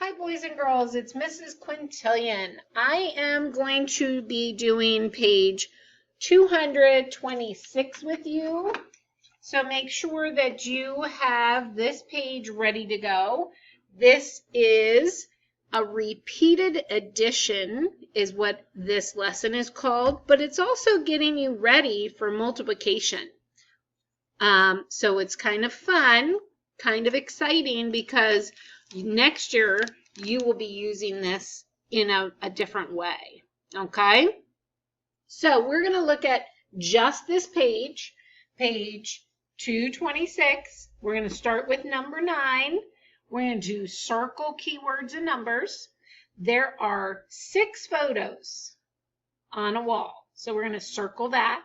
Hi, boys and girls. It's Mrs. Quintillion. I am going to be doing page 226 with you. So make sure that you have this page ready to go. This is a repeated addition is what this lesson is called, but it's also getting you ready for multiplication. So it's kind of fun, kind of exciting because next year you will be using this in a different way. Okay? So we're going to look at just this page, page 226. We're going to start with number 9. We're going to do circle keywords and numbers. There are 6 photos on a wall. So we're going to circle that.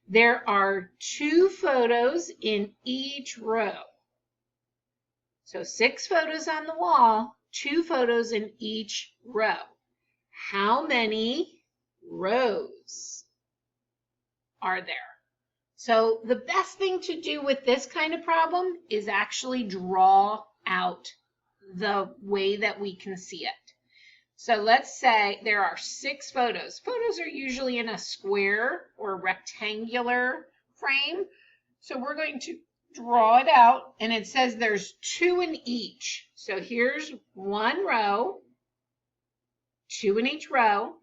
There are 2 photos in each row. So 6 photos on the wall, 2 photos in each row. How many rows are there? So the best thing to do with this kind of problem is actually draw out the way that we can see it. So let's say there are 6 photos. Photos are usually in a square or rectangular frame. So we're going to draw it out, and it says there's 2 in each. So here's 1 row, 2 in each row.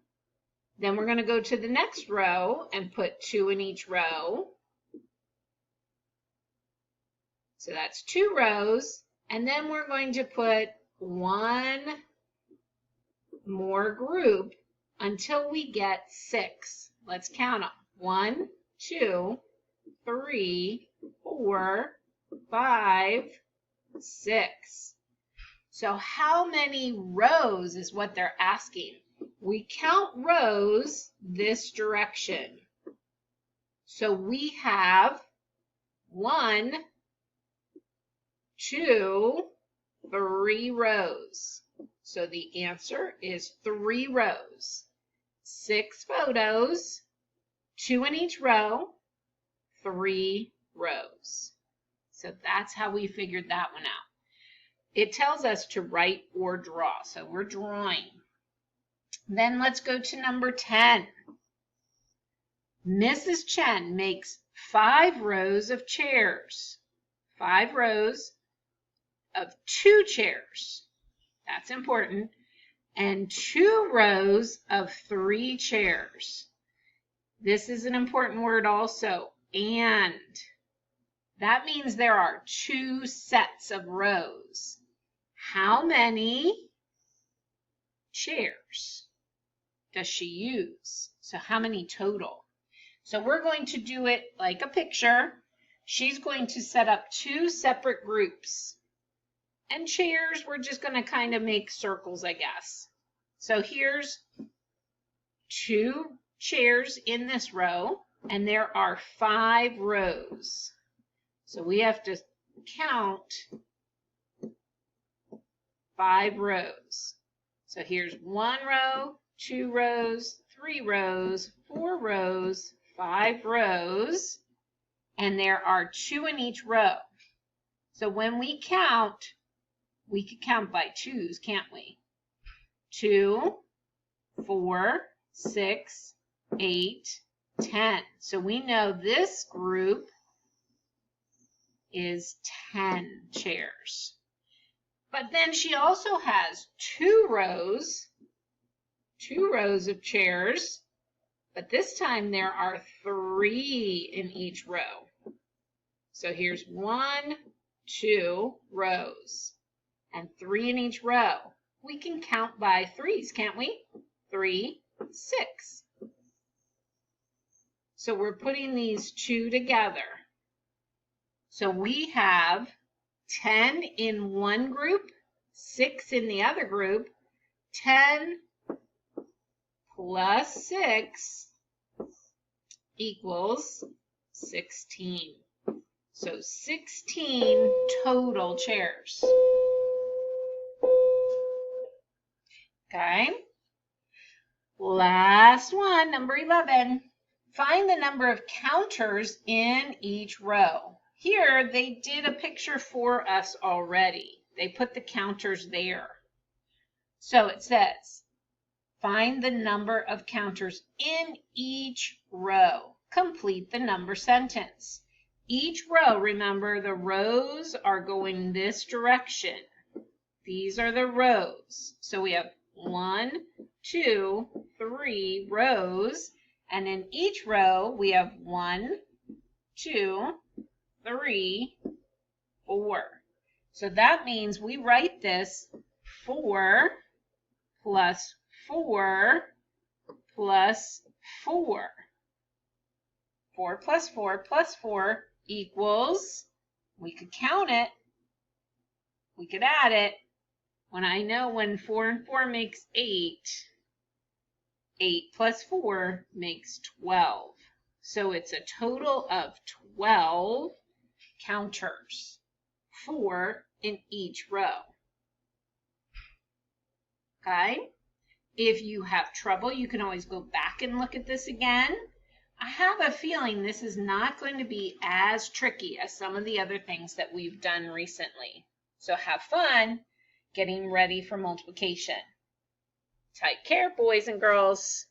Then we're going to go to the next row and put 2 in each row. So that's 2 rows. And then we're going to put 1 more group until we get 6. Let's count them. 1, 2, 3, 4, 5, 6. So how many rows is what they're asking. We count rows this direction. So we have 1, 2, 3 rows. So the answer is 3 rows. 6 photos, 2 in each row, 3 rows. So that's how we figured that one out. It tells us to write or draw. So we're drawing. Then let's go to number 10. Mrs. Chen makes 5 rows of chairs. 5 rows of 2 chairs. That's important. And 2 rows of 3 chairs. This is an important word also. And that means there are 2 sets of rows. How many chairs does she use? So how many total? So we're going to do it like a picture. She's going to set up 2 separate groups. And chairs, we're just going to kind of make circles, I guess. So here's 2 chairs in this row, and there are 5 rows. So we have to count 5 rows. So here's 1 row, 2 rows, 3 rows, 4 rows, 5 rows, and there are 2 in each row. So when we count, we could count by 2s, can't we? 2, 4, 6, 8, 10. So we know this group is 10 chairs. But then she also has 2 rows of chairs, but this time there are 3 in each row. So here's 1, 2 rows. And 3 in each row. We can count by 3s, can't we? 3, 6. So we're putting these 2 together. So we have 10 in one group, 6 in the other group. 10 plus 6 equals 16. So 16 total chairs. Okay, last one, number 11. Find the number of counters in each row. Here, they did a picture for us already. They put the counters there. So it says, find the number of counters in each row. Complete the number sentence. Each row, remember, the rows are going this direction. These are the rows. So we have 1, 2, 3 rows. And in each row, we have 1, 2, 3, 4. So that means we write this 4 plus 4 plus 4. 4 plus 4 plus 4 equals, we could count it, we could add it. When I know when 4 and 4 makes 8, 8 plus 4 makes 12. So it's a total of 12 counters, 4 in each row. Okay? If you have trouble, you can always go back and look at this again. I have a feeling this is not going to be as tricky as some of the other things that we've done recently. So have fun getting ready for multiplication. Take care, boys and girls.